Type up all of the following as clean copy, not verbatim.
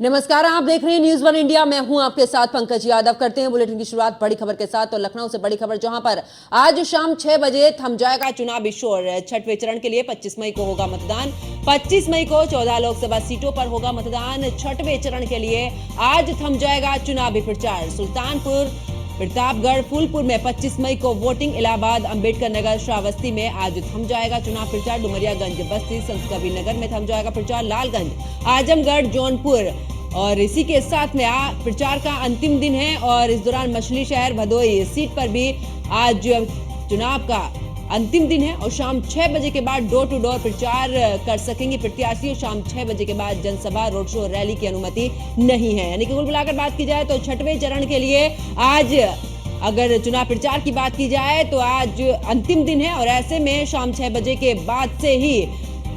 नमस्कार, आप देख रहे हैं न्यूज़ वन इंडिया। मैं हूं आपके साथ पंकज यादव। करते हैं बुलेटिन की शुरुआत बड़ी खबर के साथ। तो लखनऊ से बड़ी खबर, जहां पर आज शाम 6 बजे थम जाएगा चुनावी शोर। छठवें चरण के लिए 25 मई को होगा मतदान। 25 मई को 14 लोकसभा सीटों पर होगा मतदान। छठवें चरण के लिए आज थम जाएगा चुनावी प्रचार। सुल्तानपुर, प्रतापगढ़, फूलपुर में 25 मई को वोटिंग। इलाहाबाद, अंबेडकर नगर, श्रावस्ती में आज थम जाएगा चुनाव प्रचार। डुमरियागंज, बस्ती, संत कबीर नगर में थम जाएगा प्रचार। लालगंज, आजमगढ़, जौनपुर और इसी के साथ में प्रचार का अंतिम दिन है। और इस दौरान मछली शहर, भदोई सीट पर भी आज चुनाव का अंतिम दिन है। और शाम 6 बजे के बाद डोर टू डोर प्रचार कर सकेंगे प्रत्याशी। शाम 6 बजे के बाद जनसभा, रोड शो, रैली की अनुमति नहीं है। यानी कि कुल मिलाकर बात की जाए तो छठवें चरण के लिए आज अगर चुनाव प्रचार की बात की जाए तो आज अंतिम दिन है। और ऐसे में शाम 6 बजे के बाद से ही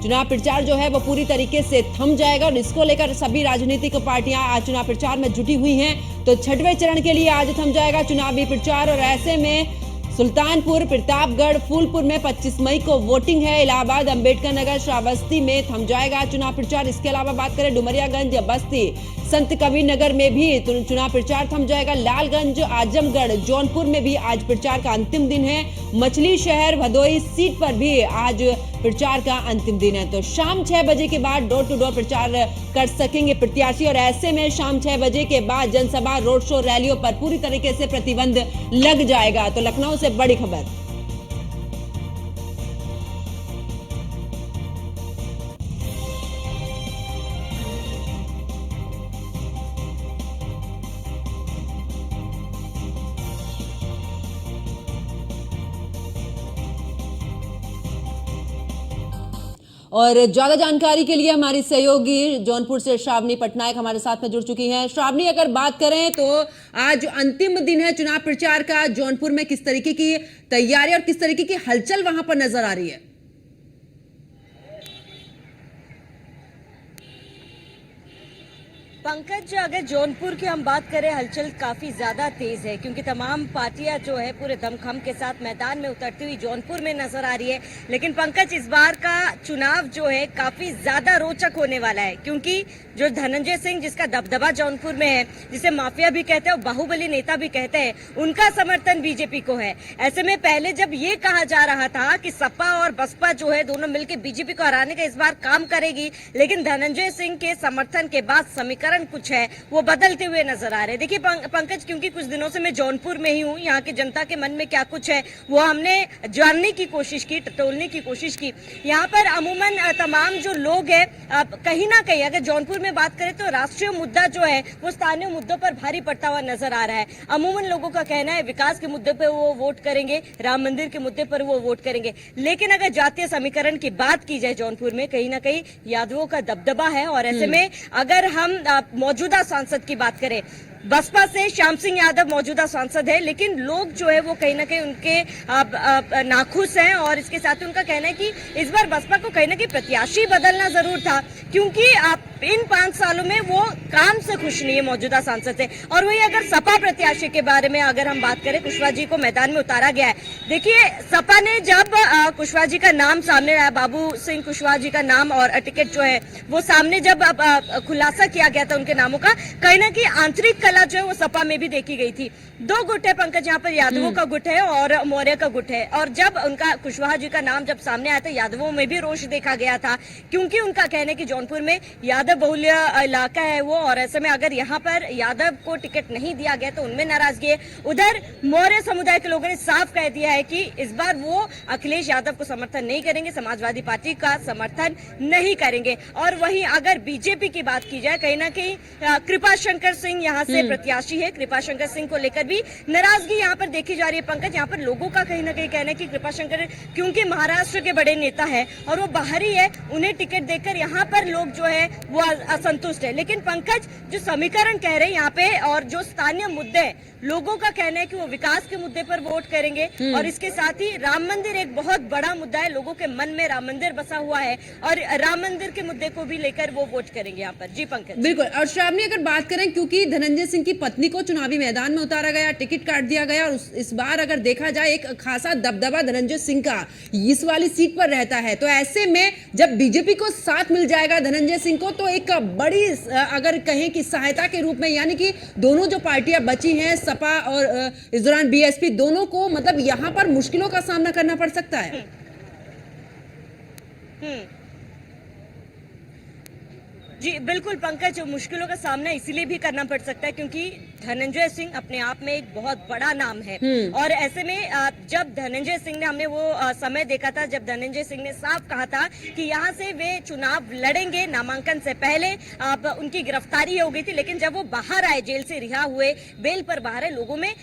चुनाव प्रचार जो है वो पूरी तरीके से थम जाएगा। और इसको लेकर सभी राजनीतिक पार्टियां आज चुनाव प्रचार में जुटी हुई हैं। तो छठवें चरण के लिए आज थम जाएगा चुनावी प्रचार। और ऐसे में सुल्तानपुर, प्रतापगढ़, फूलपुर में 25 मई को वोटिंग है। इलाहाबाद, अंबेडकर नगर, श्रावस्ती में थम जाएगा चुनाव प्रचार। इसके अलावा बात करें डुमरियागंज, बस्ती, संत कबीर नगर में भी चुनाव प्रचार थम जाएगा। लालगंज, आजमगढ़, जौनपुर में भी आज प्रचार का अंतिम दिन है। मछली शहर, भदोई सीट पर भी आज प्रचार का अंतिम दिन है। तो शाम 6 बजे के बाद डोर टू डोर प्रचार कर सकेंगे प्रत्याशी। और ऐसे में शाम 6 बजे के बाद जनसभा, रोड शो, रैलियों पर पूरी तरीके से प्रतिबंध लग जाएगा। तो लखनऊ से बड़ी खबर। और ज्यादा जानकारी के लिए हमारी सहयोगी जौनपुर से श्रावणी पटनायक हमारे साथ में जुड़ चुकी हैं। श्रावणी, अगर बात करें तो आज अंतिम दिन है चुनाव प्रचार का। जौनपुर में किस तरीके की तैयारी और किस तरीके की हलचल वहां पर नजर आ रही है? पंकज, अगर जौनपुर की हम बात करें, हलचल काफी ज्यादा तेज है क्योंकि तमाम पार्टियां जो है पूरे दमखम के साथ मैदान में उतरती हुई जौनपुर में नजर आ रही है। लेकिन पंकज, इस बार का चुनाव जो है काफी ज्यादा रोचक होने वाला है क्योंकि जो धनंजय सिंह, जिसका दबदबा जौनपुर में है, जिसे माफिया भी कहते हैं और बाहुबली नेता भी कहते हैं, उनका समर्थन बीजेपी को है। ऐसे में पहले जब ये कहा जा रहा था कि सपा और बसपा जो है दोनों मिलकर बीजेपी को हराने का इस बार काम करेगी, लेकिन धनंजय सिंह के समर्थन के बाद समीकरण कुछ है वो बदलते हुए नजर आ रहे हैं। देखिए पंकज, क्योंकि कुछ दिनों से मैं जौनपुर में ही हूँ, यहाँ की जनता के मन में क्या कुछ है वो हमने जानने की कोशिश की, टटोलने की कोशिश की। यहाँ पर अमूमन तमाम जो लोग हैं, कहीं ना कहीं अगर जौनपुर में बात करें तो राष्ट्रीय मुद्दा जो है वो स्थानीय मुद्दों पर भारी पड़ता हुआ नजर आ रहा है। अमूमन लोगों का कहना है विकास के मुद्दे पर वो वोट करेंगे, राम मंदिर के मुद्दे पर वो वोट करेंगे। लेकिन अगर जातीय समीकरण की बात की जाए जौनपुर में, कहीं ना कहीं यादवों का दबदबा है। और ऐसे में अगर हम मौजूदा सांसद की बात करें, बसपा से श्याम सिंह यादव मौजूदा सांसद है, लेकिन लोग जो है वो कहीं ना कहीं उनके नाखुश हैं। और इसके साथ ही उनका कहना है कि इस बार बसपा को कहीं ना कहीं प्रत्याशी बदलना जरूर था क्योंकि इन 5 सालों में वो काम से खुश नहीं है मौजूदा सांसद से। और वही अगर सपा प्रत्याशी के बारे में अगर हम बात करें, कुशवाहा जी को मैदान में उतारा गया है। देखिए, सपा ने जब कुशवाहा जी का नाम सामने आया, बाबू सिंह कुशवाहा जी का नाम और टिकट जो है वो सामने जब खुलासा किया गया था उनके नामों का, कहीं ना कहीं आंतरिक कला जो है वो सपा में भी देखी गई थी। 2 गुट है पंकज, यहाँ पर यादवों का गुट है और मौर्य का गुट है। और जब उनका कुशवाहा जी का नाम जब सामने आया था, यादवों में भी रोष देखा गया था क्योंकि उनका कहना है कि जौनपुर में यादव बहुल्य इलाका है वो। और ऐसे में अगर यहाँ पर यादव को टिकट नहीं दिया गया तो उनमें नाराजगी है। उधर मौर्य समुदाय के लोगों ने साफ कह दिया है कि इस बार वो अखिलेश यादव को समर्थन नहीं करेंगे, समाजवादी पार्टी का समर्थन नहीं करेंगे। और वहीं अगर बीजेपी की बात की जाए, कहीं ना कहीं कृपा शंकर सिंह यहाँ से प्रत्याशी है। कृपा शंकर सिंह को लेकर भी नाराजगी यहाँ पर देखी जा रही है पंकज। यहाँ पर लोगों का कहीं ना कहीं कहना है कि कृपा शंकर क्योंकि महाराष्ट्र के बड़े नेता है और वो बाहरी है, उन्हें टिकट देकर यहाँ पर लोग जो है वो असंतुष्ट है। लेकिन पंकज, जो समीकरण कह रहे हैं यहाँ पे और जो स्थानीय मुद्दे, लोगों का कहना है कि वो विकास के मुद्दे पर वोट करेंगे। और इसके साथ ही राम मंदिर एक बहुत बड़ा मुद्दा है, लोगों के मन में राम मंदिर बसा हुआ है और राम मंदिर के मुद्दे को भी लेकर वो वोट करेंगे यहाँ पर। जी पंकज। बिल्कुल। और श्रावणी, अगर बात करें, क्योंकि धनंजय सिंह की पत्नी को चुनावी मैदान में उतारा गया, टिकट काट दिया गया, और इस बार अगर देखा जाए एक खासा दबदबा धनंजय सिंह का इस वाली सीट पर रहता है, तो ऐसे में जब बीजेपी को साथ मिल जाएगा धनंजय सिंह को, तो एक बड़ी अगर कहें कि सहायता के रूप में, यानी कि दोनों जो पार्टियां बची हैं सपा और इस दौरान बीएसपी, दोनों को मतलब यहां पर मुश्किलों का सामना करना पड़ सकता है। जी बिल्कुल पंकज, मुश्किलों का सामना इसीलिए भी करना पड़ सकता है क्योंकि धनंजय सिंह अपने आप में एक बहुत बड़ा नाम है। और ऐसे में जब धनंजय सिंह ने, हमने वो समय देखा था जब धनंजय सिंह ने साफ कहा था कि यहाँ से वे चुनाव लड़ेंगे, नामांकन से पहले उनकी गिरफ्तारी हो गई थी, लेकिन जब वो बाहर आए, जेल से रिहा हुए, बेल पर बाहर आए, लोगों में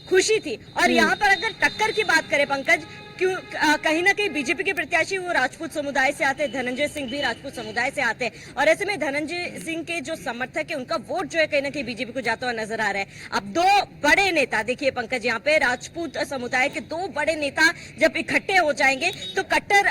खुशी थी। और यहाँ पर अगर टक्कर की बात करें पंकज, क्यों कहीं ना कहीं बीजेपी के प्रत्याशी वो राजपूत समुदाय से आते हैं, धनंजय सिंह भी राजपूत समुदाय से आते हैं, और ऐसे में धनंजय सिंह के जो समर्थक है उनका वोट जो है कहीं ना कहीं बीजेपी को जाता हुआ नजर आ रहा है। अब दो बड़े नेता, देखिए पंकज, यहाँ पे राजपूत समुदाय के दो बड़े नेता जब इकट्ठे हो जाएंगे तो कट्टर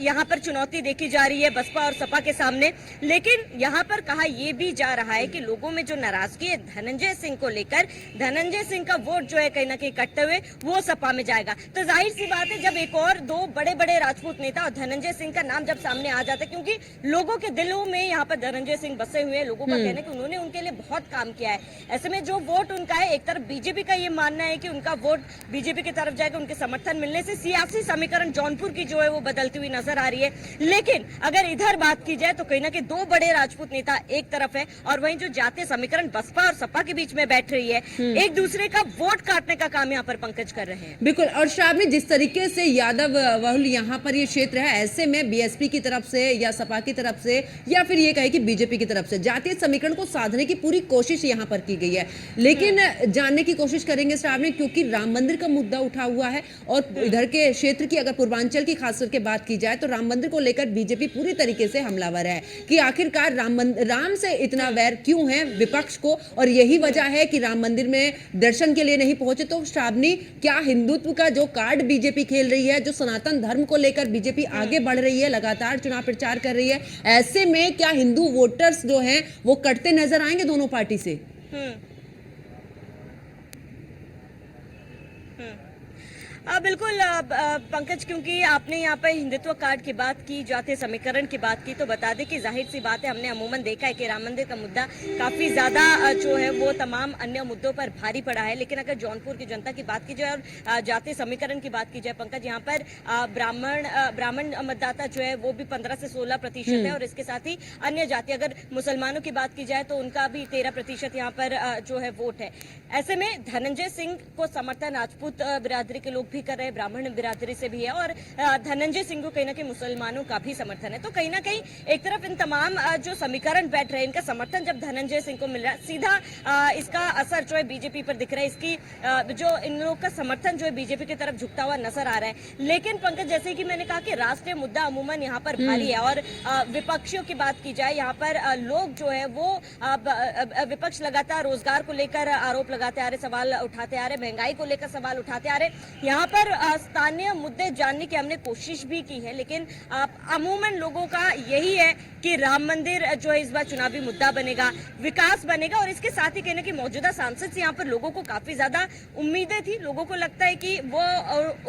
यहाँ पर चुनौती देखी जा रही है बसपा और सपा के सामने। लेकिन यहाँ पर कहा यह भी जा रहा है कि लोगों में जो नाराजगी है धनंजय सिंह को लेकर, धनंजय सिंह का वोट जो है कहीं ना कहीं कटते हुए वो सपा में जाएगा। तो जाहिर सी जब एक और दो बड़े बड़े राजपूत नेता और धनंजय सिंह का नाम जब सामने आ जाता है, क्योंकि लोगों के दिलों में यहाँ पर धनंजय सिंह बसे हुए हैं, लोगों का कहना है कि उन्होंने उनके लिए बहुत काम किया है। ऐसे में जो वोट उनका है, एक तरफ बीजेपी का ये मानना है कि उनका वोट बीजेपी की तरफ जाएगा, उनके समर्थन मिलने से सियासी समीकरण जौनपुर की जो है वो बदलती हुई नजर आ रही है। लेकिन अगर इधर बात की जाए तो कहीं ना कहीं दो बड़े राजपूत नेता एक तरफ है और वहीं जो जातीय समीकरण बसपा और सपा के बीच में बैठ रही है, एक दूसरे का वोट काटने का काम यहाँ पर पंकज कर रहे हैं। बिल्कुल, और शाबनी, जिस तरीके से यादव बहुल यहाँ पर ये क्षेत्र है, ऐसे में बीएसपी की तरफ से या सपा की तरफ से या फिर ये कहे कि बीजेपी की तरफ से जातीय समीकरण को साधने की पूरी कोशिश यहाँ पर की गई है। लेकिन जानने की कोशिश करेंगे श्रावणी, क्योंकि राम मंदिर का मुद्दा उठा हुआ है और इधर के क्षेत्र की, अगर पूर्वांचल की खास करके बात की जाए तो राम मंदिर को लेकर बीजेपी पूरी तरीके से हमलावर है कि आखिरकार राम से इतना वैर क्यों है विपक्ष को, और यही वजह है कि राम मंदिर में दर्शन के लिए नहीं पहुंचे। तो श्रावणी, क्या हिंदुत्व का जो कार्ड बीजेपी खेल रही है, जो सनातन धर्म को लेकर बीजेपी आगे बढ़ रही है, लगातार चुनाव प्रचार कर रही है, ऐसे में क्या हिंदू वोटर्स जो हैं वो कटते नजर आएंगे दोनों पार्टी से? बिल्कुल पंकज, क्योंकि आपने यहाँ पर हिंदुत्व कार्ड की बात की, जातीय समीकरण की बात की, तो बता दें कि जाहिर सी बात है, हमने अमूमन देखा है कि राम मंदिर का मुद्दा काफी ज्यादा जो है वो तमाम अन्य मुद्दों पर भारी पड़ा है। लेकिन अगर जौनपुर की जनता की बात की जाए और जातीय समीकरण की बात की जाए पंकज, यहाँ पर ब्राह्मण मतदाता जो है वो भी 15 से 16% है, और इसके साथ ही अन्य जाति, अगर मुसलमानों की बात की जाए तो उनका भी 13% यहाँ पर जो है वोट है। ऐसे में धनंजय सिंह को समर्थन राजपूत बिरादरी के लोग भी कर रहे हैं, ब्राह्मण बिरादरी से भी है, और धनंजय सिंह को कहीं ना कहीं मुसलमानों का भी समर्थन है। तो कहीं ना कहीं एक तरफ इन तमाम जो समीकरण बैठ रहे हैं, इनका समर्थन जब धनंजय सिंह को मिल रहा है, सीधा इसका असर जो है बीजेपी पर दिख रहा है, इसकी जो इन लोगों का समर्थन जो है बीजेपी की तरफ झुकता हुआ नजर आ रहा है। लेकिन पंकज, जैसे कि मैंने कहा कि राष्ट्रीय मुद्दा अमूमन यहाँ पर भारी है, और विपक्षियों की बात की जाए, यहाँ पर लोग जो है वो विपक्ष लगातार रोजगार को लेकर आरोप लगाते आ रहे, सवाल उठाते आ रहे, महंगाई को लेकर सवाल उठाते आ रहे। यहाँ पर स्थानीय मुद्दे जानने की हमने कोशिश भी की है, लेकिन अमूमन लोगों का यही है कि राम मंदिर जो है इस बार चुनावी मुद्दा बनेगा, विकास बनेगा, और इसके साथ ही कहने की मौजूदा सांसद से यहाँ पर लोगों को काफी ज्यादा उम्मीदें थी। लोगों को लगता है कि वो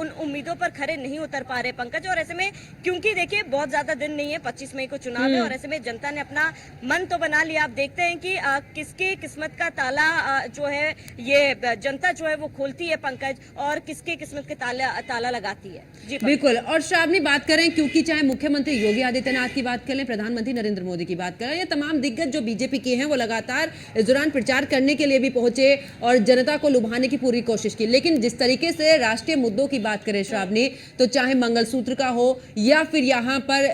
उन उम्मीदों पर खरे नहीं उतर पा रहे पंकज, और ऐसे में क्योंकि देखिए बहुत ज्यादा दिन नहीं है, 25 मई को चुनाव है, और ऐसे में जनता ने अपना मन तो बना लिया। आप देखते हैं कि किसकी किस्मत का ताला जो है ये जनता जो है वो खोलती है पंकज, और किसकी किस्मत के ताला लगाती है। जी बिल्कुल, और श्रावणी, बात करें क्योंकि चाहे मुख्यमंत्री योगी आदित्यनाथ की बात करें, प्रधानमंत्री नरेंद्र मोदी की बात करें, ये तमाम दिग्गज जो बीजेपी के हैं वो लगातार इस दौरान प्रचार करने के लिए भी पहुंचे और जनता को लुभाने की पूरी कोशिश की। लेकिन जिस तरीके से राष्ट्रीय मुद्दों की बात करें श्रावणी, तो चाहे मंगलसूत्र का हो या फिर यहाँ पर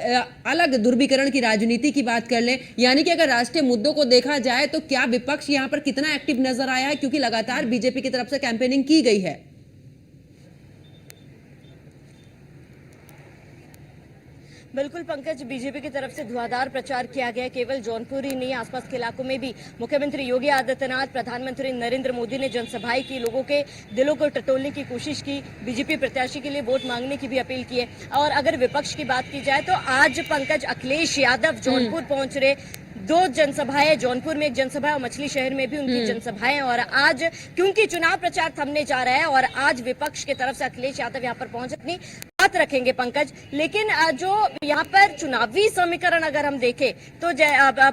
अलग ध्रुवीकरण की राजनीति की बात कर लें, यानी कि अगर राष्ट्रीय मुद्दों को देखा जाए तो क्या विपक्ष यहाँ पर कितना एक्टिव नजर आया है, क्योंकि लगातार बीजेपी की तरफ से कैंपेनिंग की गई है? बिल्कुल पंकज, बीजेपी की तरफ से धुआंधार प्रचार किया गया। केवल जौनपुर ही नहीं, आसपास के इलाकों में भी मुख्यमंत्री योगी आदित्यनाथ, प्रधानमंत्री नरेंद्र मोदी ने जनसभाएं की, लोगों के दिलों को टटोलने की कोशिश की, बीजेपी प्रत्याशी के लिए वोट मांगने की भी अपील की है। और अगर विपक्ष की बात की जाए तो आज पंकज अखिलेश यादव जौनपुर पहुंच रहे, 2 जनसभाएं, जौनपुर में एक जनसभा और मछली शहर में भी उनकी जनसभाएं, और आज क्योंकि चुनाव प्रचार थमने जा रहा है और आज विपक्ष की तरफ से अखिलेश यादव यहां पर पहुंच अपनी बात रखेंगे पंकज, लेकिन जो यहाँ पर चुनावी समीकरण अगर हम देखें तो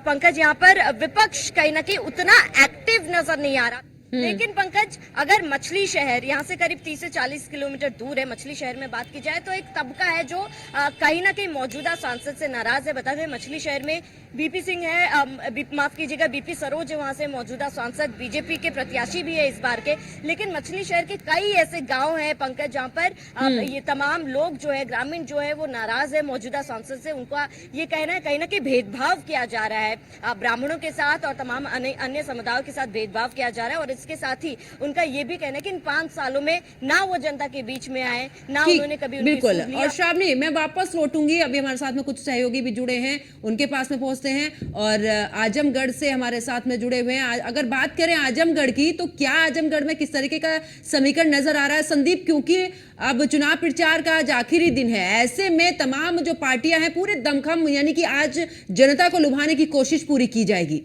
पंकज यहाँ पर विपक्ष कहीं ना कहीं उतना एक्टिव नजर नहीं आ रहा। लेकिन पंकज, अगर मछली शहर यहाँ से करीब 30 से 40 किलोमीटर दूर है, मछली शहर में बात की जाए तो एक तबका है जो कहीं ना कहीं मौजूदा सांसद से नाराज है। बता दें मछली शहर में बीपी सिंह है, माफ कीजिएगा बीपी सरोज है, वहां से मौजूदा सांसद, बीजेपी के प्रत्याशी भी है इस बार के। लेकिन मछली शहर के कई ऐसे गांव हैं पंकज जहां पर ये तमाम लोग जो है, ग्रामीण जो है वो नाराज है मौजूदा सांसद से। उनका ये कहना है कहीं ना कहीं भेदभाव किया जा रहा है ब्राह्मणों के साथ और तमाम अन्य समुदायों के साथ भेदभाव किया जा रहा है। और इसके साथ ही उनका ये भी कहना है कि इन 5 सालों में ना वो जनता के बीच में आए, ना उन्होंने कभी बिल्कुल। और श्रावणी, मैं वापस लौटूंगी, अभी हमारे साथ में कुछ सहयोगी भी जुड़े हैं, उनके पास में पहुंचते हैं। और आजमगढ़ से हमारे साथ में जुड़े हुए हैं। अगर बात करें आजमगढ़ की, तो क्या आजमगढ़ में किस तरीके का समीकरण नजर आ रहा है संदीप? क्योंकि अब चुनाव प्रचार का आज आखिरी दिन है, ऐसे में तमाम जो पार्टियां हैं पूरे दमखम, यानी कि आज जनता को लुभाने की कोशिश पूरी की जाएगी।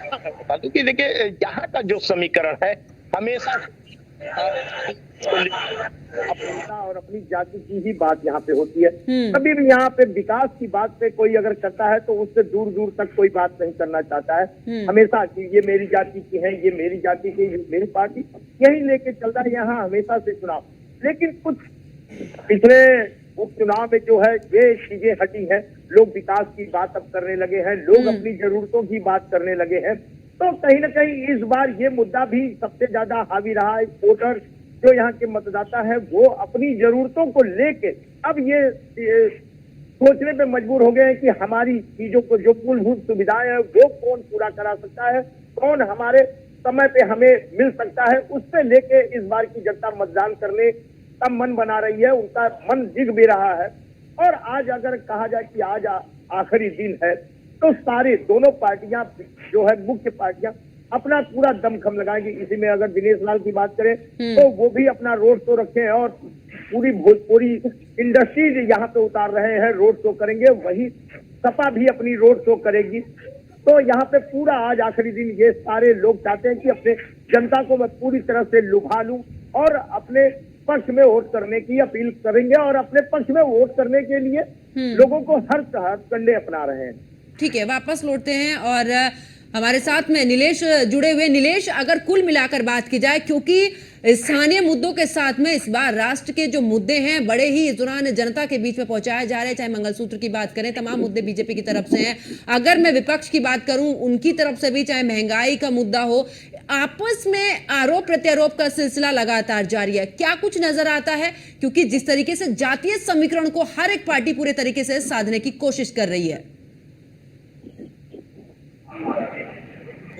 क्योंकि देखिए यहाँ का जो समीकरण है हमेशा और अपनी जाति की ही बात यहाँ पे होती है। कभी भी यहाँ पे विकास की बात पे कोई अगर करता है तो उससे दूर दूर तक कोई बात नहीं करना चाहता है। हमेशा कि ये मेरी जाति की है, ये मेरी जाति की, ये मेरी पार्टी, यही लेके चलता है यहाँ हमेशा से चुनाव। लेकिन कुछ पिछले उपचुनाव में जो है ये चीजें हटी हैं, लोग विकास की बात अब करने लगे हैं, लोग अपनी जरूरतों की बात करने लगे हैं। तो कहीं ना कहीं इस बार ये मुद्दा भी सबसे ज्यादा हावी रहा है। वोटर जो यहाँ के मतदाता है वो अपनी जरूरतों को लेके अब ये सोचने पे मजबूर हो गए हैं कि हमारी चीजों को जो मूलभूत सुविधाएं हैं वो कौन पूरा करा सकता है, कौन हमारे समय पे हमें मिल सकता है। उससे लेके इस बार की जनता मतदान करने का मन बना रही है, उनका मन दिख भी रहा है। और आज अगर कहा जाए कि आज आखिरी दिन है तो सारे दोनों पार्टियां जो है, मुख्य पार्टियां अपना पूरा दमखम लगाएंगी। इसी में अगर दिनेश लाल की बात करें तो वो भी अपना रोड शो रखे हैं और पूरी भोजपुरी इंडस्ट्रीज यहाँ पे उतार रहे हैं, रोड शो करेंगे। वही सपा भी अपनी रोड शो करेगी। तो यहाँ पे पूरा आज आखिरी दिन ये सारे लोग चाहते हैं कि अपने जनता को मैं पूरी तरह से लुभा लूं और अपने पक्ष में वोट करने की अपील करेंगे। और अपने पक्ष में वोट करने के लिए लोगों को हर हथकंडे अपना रहे हैं। ठीक है, वापस लौटते हैं और हमारे साथ में नीलेश जुड़े हुए। नीलेश, अगर कुल मिलाकर बात की जाए, क्योंकि स्थानीय मुद्दों के साथ में इस बार राष्ट्र के जो मुद्दे हैं बड़े ही इस दौरान जनता के बीच में पहुंचाए जा रहे हैं, चाहे मंगलसूत्र की बात करें, तमाम मुद्दे बीजेपी की तरफ से हैं। अगर मैं विपक्ष की बात करूं, उनकी तरफ से भी चाहे महंगाई का मुद्दा हो, आपस में आरोप प्रत्यारोप का सिलसिला लगातार जारी है। क्या कुछ नजर आता है? क्योंकि जिस तरीके से जातीय समीकरण को हर एक पार्टी पूरे तरीके से साधने की कोशिश कर रही है।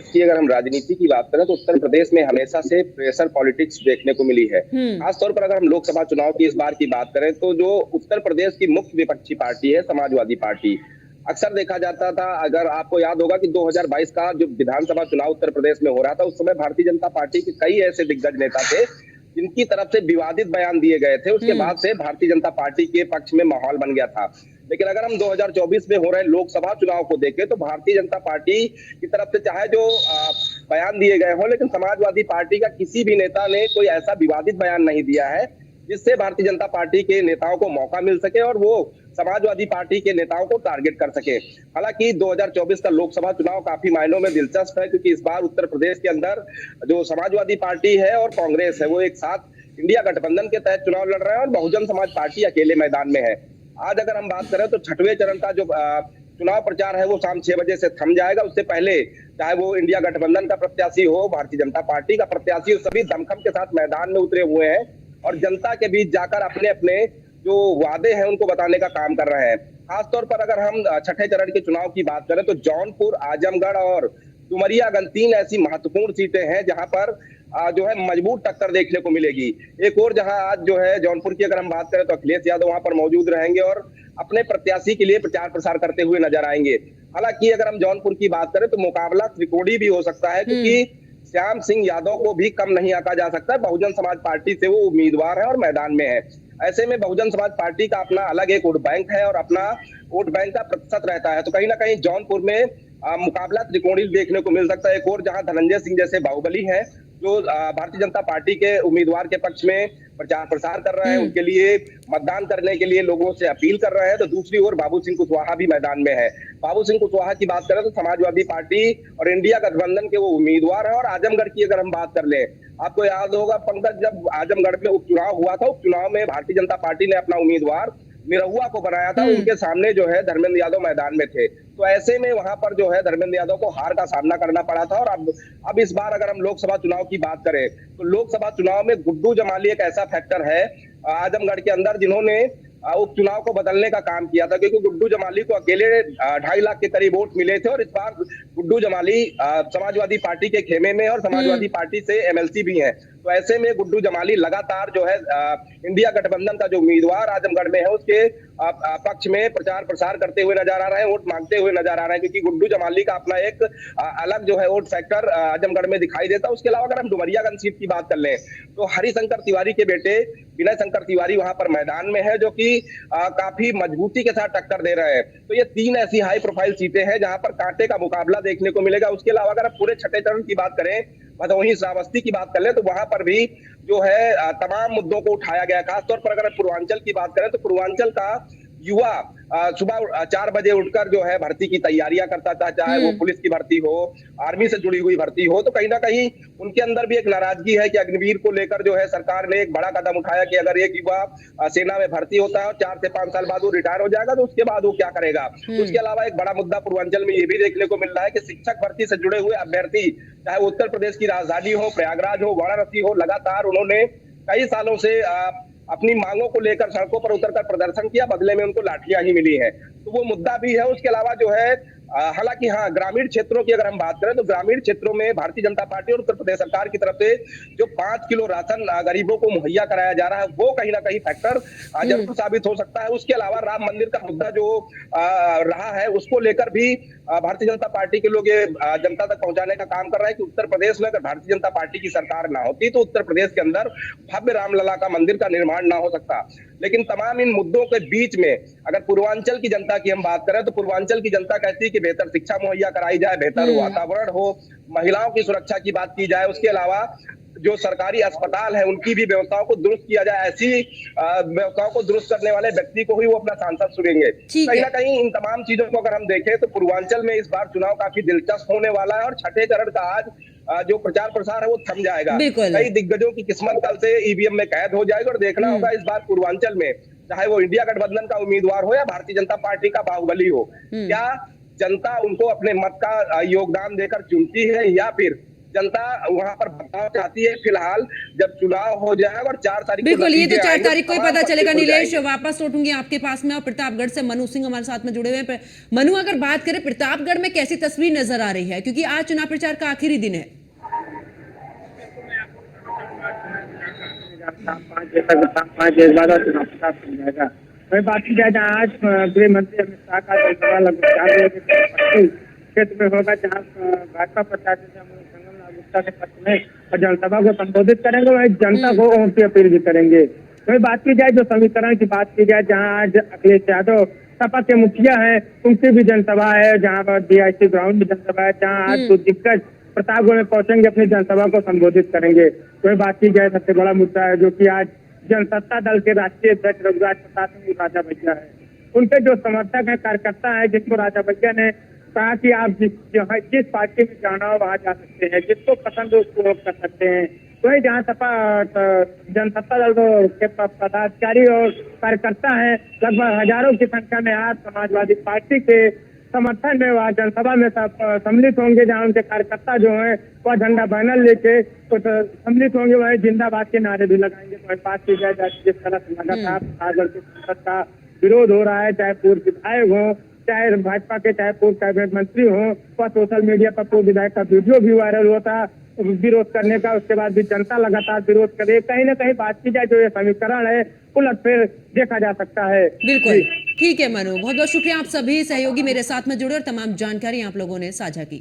कि अगर हम राजनीति की बात करें तो उत्तर प्रदेश में हमेशा से प्रेशर पॉलिटिक्स देखने को मिली है। खासतौर पर अगर हम लोकसभा चुनाव की इस बार की बात करें तो जो उत्तर प्रदेश की मुख्य विपक्षी पार्टी है समाजवादी पार्टी, अक्सर देखा जाता था, अगर आपको याद होगा कि 2022 का जो विधानसभा चुनाव उत्तर प्रदेश में हो रहा था, उस समय भारतीय जनता पार्टी के कई ऐसे दिग्गज नेता थे जिनकी तरफ से विवादित बयान दिए गए थे। उसके बाद से भारतीय जनता पार्टी के पक्ष में माहौल बन गया था। लेकिन अगर हम 2024 में हो रहे लोकसभा चुनाव को देखें तो भारतीय जनता पार्टी की तरफ से चाहे जो बयान दिए गए हों, लेकिन समाजवादी पार्टी का किसी भी नेता ने कोई ऐसा विवादित बयान नहीं दिया है जिससे भारतीय जनता पार्टी के नेताओं को मौका मिल सके और वो समाजवादी पार्टी के नेताओं को टारगेट कर सके। हालांकि 2024 का लोकसभा चुनाव काफी मायनों में दिलचस्प है, क्योंकि इस बार उत्तर प्रदेश के अंदर जो समाजवादी पार्टी है और कांग्रेस है वो एक साथ इंडिया गठबंधन के तहत चुनाव लड़ रहे हैं और बहुजन समाज पार्टी अकेले मैदान में है। आज अगर हम बात करें तो 6वें चरण का जो चुनाव प्रचार है वो शाम 6 बजे से थम जाएगा। उससे पहले चाहे वो इंडिया गठबंधन का प्रत्याशी हो, भारतीय जनता पार्टी का प्रत्याशी हो, सभी दमखम के साथ मैदान में उतरे हुए हैं और जनता के बीच जाकर अपने अपने जो वादे हैं उनको बताने का काम कर रहे हैं। खासतौर पर अगर हम 6ठे चरण के चुनाव की बात करें तो जौनपुर, आजमगढ़ और डुमरियागंज 3 ऐसी महत्वपूर्ण सीटें हैं जहां पर जो है मजबूत टक्कर देखने को मिलेगी। एक और जहां आज जो है जौनपुर की अगर हम बात करें तो अखिलेश यादव वहां पर मौजूद रहेंगे और अपने प्रत्याशी के लिए प्रचार प्रसार करते हुए नजर आएंगे। हालांकि अगर हम जौनपुर की बात करें तो मुकाबला त्रिकोणीय भी हो सकता है, क्योंकि श्याम सिंह यादव को भी कम नहीं आंका जा सकता है। बहुजन समाज पार्टी से वो उम्मीदवार है और मैदान में है। ऐसे में बहुजन समाज पार्टी का अपना अलग एक वोट बैंक है और अपना वोट बैंक का प्रतिशत रहता है। तो कहीं ना कहीं जौनपुर में मुकाबला त्रिकोणीय देखने को मिल सकता है। एक और जहां धनंजय सिंह जैसे बाहुबली हैं जो भारतीय जनता पार्टी के उम्मीदवार के पक्ष में प्रचार प्रसार कर रहे हैं, उनके लिए मतदान करने के लिए लोगों से अपील कर रहे हैं। तो दूसरी ओर बाबू सिंह कुशवाहा भी मैदान में है। बाबू सिंह कुशवाहा की बात करें तो समाजवादी पार्टी और इंडिया गठबंधन के वो उम्मीदवार हैं। और आजमगढ़ की अगर हम बात कर लें, आपको याद होगा पंकज, जब आजमगढ़ में उपचुनाव हुआ था, उपचुनाव में भारतीय जनता पार्टी ने अपना उम्मीदवार निरहुआ को बनाया था। उनके सामने जो है धर्मेंद्र यादव मैदान में थे। तो ऐसे में वहां पर जो है धर्मेंद्र यादव को हार का सामना करना पड़ा था। और अब इस बार अगर हम लोकसभा चुनाव की बात करें तो लोकसभा चुनाव में गुड्डू जमाली एक ऐसा फैक्टर है आजमगढ़ के अंदर जिन्होंने उपचुनाव को बदलने का काम किया था, क्योंकि गुड्डू जमाली को अकेले 2.5 लाख के करीब वोट मिले थे। और इस बार गुड्डू जमाली समाजवादी पार्टी के खेमे में और समाजवादी पार्टी से एमएलसी भी हैं। तो ऐसे में गुड्डू जमाली लगातार जो है इंडिया गठबंधन का जो उम्मीदवार आजमगढ़ में है उसके पक्ष में प्रचार प्रसार करते हुए नजर आ रहे हैं, वोट मांगते हुए नजर आ रहे हैं। क्योंकि गुड्डू जमाली का अपना एक अलग जो है वोट फैक्टर आजमगढ़ में दिखाई देता है। उसके अलावा अगर हम डुमरियागंज सीट की बात कर लें तो हरिशंकर तिवारी के बेटे विनय शंकर तिवारी वहां पर मैदान में है, जो कि काफी मजबूती के साथ टक्कर दे रहे हैं। तो ये 3 ऐसी हाई प्रोफाइल सीटें हैं जहां पर कांटे का मुकाबला देखने को मिलेगा। उसके अलावा अगर पूरे छठे चरण की बात करें, भदोही श्रावस्ती की बात कर ले, तो वहां पर भी जो है तमाम मुद्दों को उठाया गया। खासतौर पर अगर पूर्वांचल की बात करें तो पूर्वांचल का युवा सुबह 4 बजे उठकर जो है भर्ती की तैयारियां करता था, चाहे वो पुलिस की भर्ती हो, आर्मी से जुड़ी हुई भर्ती हो। तो कहीं ना कहीं उनके अंदर भी एक नाराजगी है कि अग्निवीर को लेकर जो है सरकार ने एक बड़ा कदम उठाया कि अगर एक युवा सेना में भर्ती होता है और 4 से 5 साल बाद वो रिटायर हो जाएगा तो उसके बाद वो क्या करेगा। उसके अलावा एक बड़ा मुद्दा पूर्वांचल में ये भी देखने को मिल रहा है कि शिक्षक भर्ती से जुड़े हुए अभ्यर्थी, चाहे उत्तर प्रदेश की राजधानी हो, प्रयागराज हो, वाराणसी हो, लगातार उन्होंने कई सालों से अपनी मांगों को लेकर सड़कों पर उतरकर प्रदर्शन किया, बदले में उनको लाठियां ही मिली हैं। तो वो मुद्दा भी है। उसके अलावा जो है हालांकि हाँ, ग्रामीण क्षेत्रों की अगर हम बात करें तो ग्रामीण क्षेत्रों में भारतीय जनता पार्टी और उत्तर प्रदेश सरकार की तरफ से जो 5 किलो राशन गरीबों को मुहैया कराया जा रहा है वो कहीं ना कहीं फैक्टर जरूर साबित हो सकता है। उसके अलावा राम मंदिर का मुद्दा जो रहा है उसको लेकर भी भारतीय जनता पार्टी के लोग ये जनता तक पहुंचाने का काम कर रहे हैं कि उत्तर प्रदेश में अगर भारतीय जनता पार्टी की सरकार ना होती तो उत्तर प्रदेश के अंदर भव्य रामलला का मंदिर का निर्माण ना हो सकता। लेकिन तमाम इन मुद्दों के बीच में अगर पूर्वांचल की जनता की हम बात करें तो पूर्वांचल की जनता कहती है कि बेहतर शिक्षा मुहैया कराई जाए, बेहतर वातावरण हो, महिलाओं की सुरक्षा की बात की जाए, उसके अलावा जो सरकारी अस्पताल है उनकी भी व्यवस्थाओं को दुरुस्त किया जाए। ऐसी व्यवस्थाओं को दुरुस्त करने वाले व्यक्ति को ही वो अपना सांसद चुनेंगे। कहीं ना कहीं इन तमाम चीजों को अगर हम देखें तो पूर्वांचल में इस बार चुनाव काफी दिलचस्प होने वाला है। और छठे चरण का आज जो प्रचार प्रसार है वो थम जाएगा। कई दिग्गजों की किस्मत कल से ईवीएम में कैद हो जाएगी। और देखना होगा इस बार पूर्वांचल में चाहे वो इंडिया गठबंधन का उम्मीदवार हो या भारतीय जनता पार्टी का बाहुबली हो, क्या जनता उनको अपने मत का योगदान देकर चुनती है या फिर जनता वहां पर बदलाव चाहती है। फिलहाल जब चुनाव हो जाएगा और 4 तारीख बिल्कुल, ये तो 4 तारीख को ही पता चलेगा। नीलेश, वापस लौटूंगी आपके पास में और प्रतापगढ़ से मनु सिंह हमारे साथ में जुड़े हुए हैं। मनु, अगर बात करें प्रतापगढ़ में कैसी तस्वीर नजर आ रही है, क्योंकि आज चुनाव प्रचार का आखिरी दिन है। 5 बजे बाद चुनाव प्रचार शुरू हो जाएगा। वही बात की जाए जहाँ आज गृह मंत्री अमित शाह का जनसभा लगभग 4 बजे के क्षेत्र में होगा, जहाँ भाजपा प्रत्याशी गुप्ता के पक्ष में और जनसभा को संबोधित करेंगे, वही जनता को वोट की अपील भी करेंगे। वही बात की जाए जो समीकरण की बात की जाए, जहाँ आज अखिलेश यादव सपा के मुखिया है उनकी भी जनसभा है, जहाँ पर DIC ग्राउंड में जनसभा है, जहाँ आज कुछ दिग्गज प्रतापगढ़ में पहुंचेंगे, अपनी जनसभा को संबोधित करेंगे। वही बात की जाए सबसे बड़ा मुद्दा है जो कि आज जनसत्ता दल के राष्ट्रीय अध्यक्ष रघुराज प्रसाद सिंह राजा भैया है, उनके जो समर्थक है, कार्यकर्ता है, जिसको राजा भैया ने कहा कि आप जिस पार्टी में जाना हो वहां जा सकते हैं, जिसको पसंद हो उसको वोट कर सकते हैं। वही जहाँ सपा जनसत्ता दल के पदाधिकारी और कार्यकर्ता है, लगभग हजारों की संख्या में आज समाजवादी पार्टी के समर्थन में वह जनसभा में सम्मिलित होंगे, जहाँ उनके कार्यकर्ता जो है वह झंडा बैनर लेके तो सम्मिलित होंगे, वह जिंदाबाद के नारे भी लगाएंगे। तो बात की जाए जिस तरह से लगातार प्रतापगढ़ की संसद का विरोध हो रहा है, चाहे पूर्व विधायक हो, चाहे भाजपा के, चाहे पूर्व कैबिनेट मंत्री हो, वह सोशल मीडिया पर पूर्व विधायक का वीडियो भी वायरल होता विरोध करने का, उसके बाद भी जनता लगातार विरोध करे। कहीं ना कहीं बात की जाए जो ये समीकरण है उलट फिर देखा जा सकता है। बिल्कुल ठीक है मनु, बहुत बहुत शुक्रिया आप सभी सहयोगी मेरे साथ में जुड़े और तमाम जानकारी आप लोगों ने साझा की।